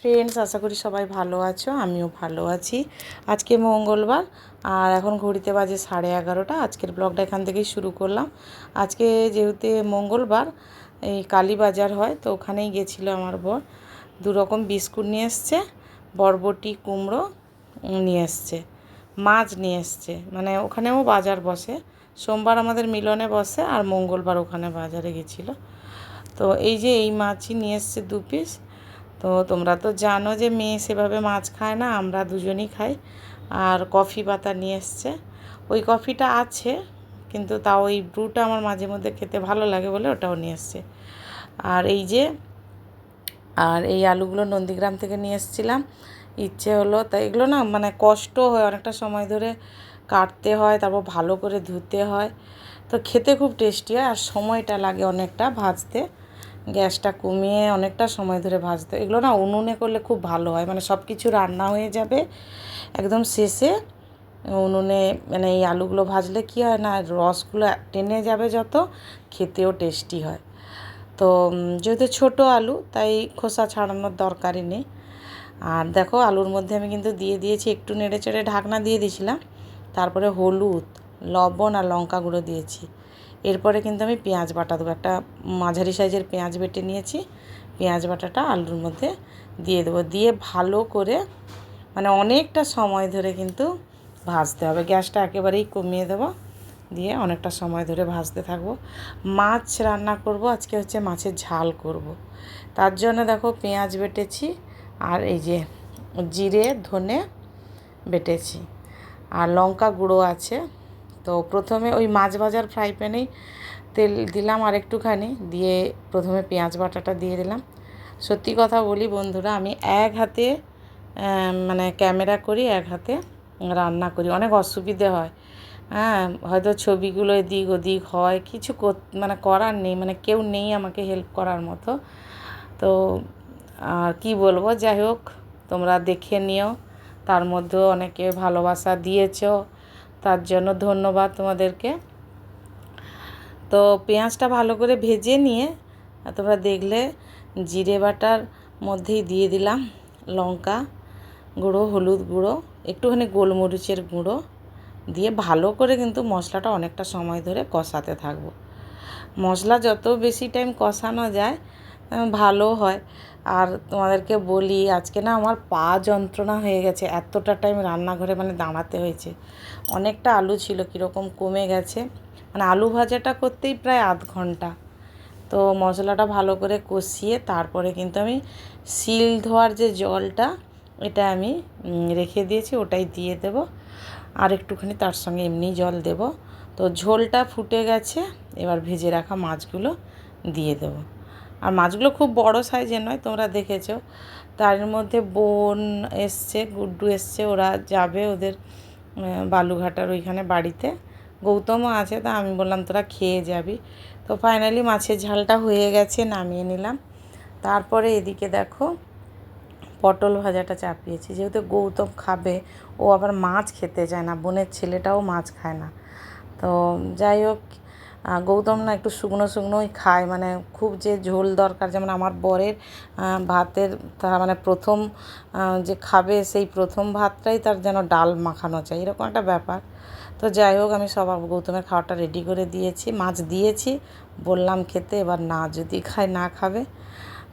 Friends, আশা করি সবাই ভালো আছো। আমিও ভালো আছি। আজকে মঙ্গলবার আর এখন ঘড়িতে বাজে 11:30। আজকের ব্লগটা এখান থেকেই শুরু করলাম। আজকে যেহেতু মঙ্গলবার, এই কালী বাজার হয়, তো ওখানেই গেছিলো আমার বর। 2 রকম বিস্কুট নিয়ে এসছে, বরবটি কুমড়ো নিয়ে এসছে, মাছ নিয়ে এসছে। মানে ওখানেও বাজার বসে, সোমবার আমাদের মিলনে বসে আর মঙ্গলবার ওখানে বাজারে গেছিলো। তো এই মাছই নিয়ে এসছে 2 পিস। তো তোমরা তো জানো যে মেয়ে সেভাবে মাছ খায় না, আমরা দুজনই খাই। আর কফি পাতা নিয়ে এসছে, ওই কফিটা আছে কিন্তু তাও ওই ব্রুটা আমার মাঝে মধ্যে খেতে ভালো লাগে বলে ওটাও নিয়ে এসছে। আর এই আলুগুলো নন্দীগ্রাম থেকে নিয়ে এসেছিলাম। ইচ্ছে হলো, তাই এগুলো না মানে কষ্ট হয়, অনেকটা সময় ধরে কাটতে হয়, তারপর ভালো করে ধুতে হয়। তো খেতে খুব টেস্টি হয় আর সময়টা লাগে অনেকটা ভাজতে। গ্যাসটা কমিয়ে অনেকটা সময় ধরে ভাজতে। এগুলো না উনুনে করলে খুব ভালো হয়, মানে সব কিছু রান্না হয়ে যাবে একদম শেষে উনুনে। মানে এই আলুগুলো ভাজলে কী হয় না, রসগুলো টেনে যাবে যত, খেতেও টেস্টি হয়। তো যেহেতু ছোটো আলু, তাই খোসা ছাড়ানোর দরকারই নেই। আর দেখো, আলুর মধ্যে আমি কিন্তু দিয়ে দিয়েছি, একটু নেড়ে চেড়ে ঢাকনা দিয়ে দিয়েছিলাম। তারপরে হলুদ, লবণ আর লঙ্কা গুঁড়ো দিয়েছি। এরপরে কিন্তু আমি পেঁয়াজ বাটা দেবো। একটা মাঝারি সাইজের পেঁয়াজ বেটে নিয়েছি, পেঁয়াজ বাটাটা আলুর মধ্যে দিয়ে দেবো। দিয়ে ভালো করে মানে অনেকটা সময় ধরে কিন্তু ভাজতে হবে। গ্যাসটা একেবারেই কমিয়ে দেবো, দিয়ে অনেকটা সময় ধরে ভাজতে থাকবো। মাছ রান্না করব আজকে, হচ্ছে মাছের ঝাল করব। তার জন্য দেখো পেঁয়াজ বেটেছি আর এই যে জিরে ধনে বেটেছি আর লঙ্কা গুঁড়ো আছে। তো প্রথমে ওই মাছ ভাজার ফ্রাই প্যানেই তেল দিলাম আর একটুখানি, দিয়ে প্রথমে পেঁয়াজ বাটাটা দিয়ে দিলাম। সত্যি কথা বলি বন্ধুরা, আমি এক হাতে মানে ক্যামেরা করি, এক হাতে রান্না করি, অনেক অসুবিধে হয়। হ্যাঁ, হয়তো ছবিগুলো এদিক ওদিক হয়, কিছু মানে করার নেই, মানে কেউ নেই আমাকে হেল্প করার মতো। তো কি বলবো, যাই হোক, তোমরা দেখে নিও। তার মধ্যেও অনেকে ভালোবাসা দিয়েছো, তার জন্য ধন্যবাদ তোমাদেরকে। তো পেঁয়াজটা ভালো করে ভেজে নিয়ে তোমরা দেখলে জিরে বাটার মধ্যেই দিয়ে দিলাম লঙ্কা গুঁড়ো, হলুদ গুঁড়ো, একটুখানি গোলমরিচের গুঁড়ো দিয়ে ভালো করে কিন্তু মশলাটা অনেকটা সময় ধরে কষাতে থাকবো। মশলা যত বেশি টাইম কষানো যায় ভালো হয়। আর তোমাদেরকে বলি, আজকে না আমার পা যন্ত্রণা হয়ে গেছে, এতটা টাইম রান্নাঘরে মানে দাঁড়াতে হয়েছে। অনেকটা আলু ছিল, কীরকম কমে গেছে, মানে আলু ভাজাটা করতেই প্রায় আধ ঘন্টা। তো মশলাটা ভালো করে কষিয়ে তারপরে কিন্তু আমি শিল ধোয়ার যে জলটা, এটা আমি রেখে দিয়েছি, ওটাই দিয়ে দেব। আর একটুখানি তার সঙ্গে এমনি জল দেব। তো ঝোলটা ফুটে গেছে, এবার ভেজে রাখা মাছগুলো দিয়ে দেব। আর মাছগুলো খুব বড় সাইজের নয়, তোমরা দেখেছো। তার মধ্যে বোন এসছে, গুড্ডু এসছে, ওরা যাবে ওদের বালুঘাটার ওইখানে বাড়িতে। গৌতমও আছে, তা আমি বললাম তোরা খেয়ে যাবি। তো ফাইনালি মাছের ঝালটা হয়ে গেছে, নামিয়ে নিলাম। তারপরে এদিকে দেখো পটল ভাজাটা চাপিয়েছি, যেহেতু গৌতম খাবে, ও আবার মাছ খেতে চায় না, বোনের ছেলেটাও মাছ খায় না। তো যাই হোক, গৌতম না একটু শুকনো শুকনোই খায়, মানে খুব যে ঝোল দরকার, যেমন আমার বরের ভাতের মানে প্রথম যে খাবে সেই প্রথম ভাতটাই তার যেন ডাল মাখানো চাই, এরকম একটা ব্যাপার। তো যাই হোক, আমি সব গৌতমের খাওয়াটা রেডি করে দিয়েছি, মাছ দিয়েছি, বললাম খেতে, এবার না যদি খায় না খাবে।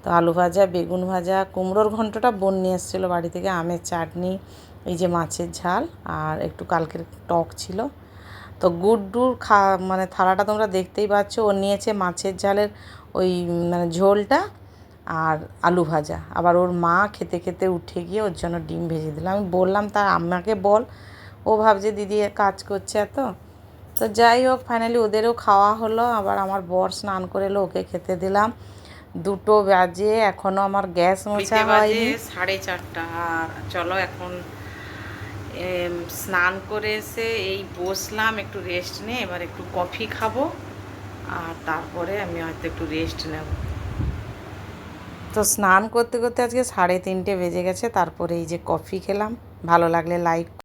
তো আলু ভাজা, বেগুন ভাজা, কুমড়োর ঘন্টটা বোন নিয়ে এসেছিলো বাড়ি থেকে, আমের চাটনি, এই যে মাছের ঝাল আর একটু কালকের টক ছিল। তো গুড্ডুর মানে থালাটা তোমরা দেখতেই পাচ্ছ, ও নিয়েছে মাছের ঝালের ওই মানে ঝোলটা আর আলু ভাজা। আবার ওর মা খেতে খেতে উঠে গিয়ে ওর জন্য ডিম ভেজে দিলাম। আমি বললাম তার আম্মাকে বল, ও ভাবছে দিদি কাজ করছে এত। তো যাই হোক, ফাইনালি ওদেরও খাওয়া হলো। আবার আমার বর স্নান করে এলো, ওকে খেতে দিলাম। 2টো বাজে, এখনও আমার গ্যাস মোছা হয়নি। 4:30। আর চলো এখন স্নান করে এসে এই বসলাম, একটু রেস্ট নিয়ে এবার একটু কফি খাবো আর তারপরে আমি হয়তো একটু রেস্ট নেব। তো স্নান করতে করতে আজকে 3:30 বেজে গেছে। তারপরে এই যে কফি খেলাম। ভালো লাগলে লাইক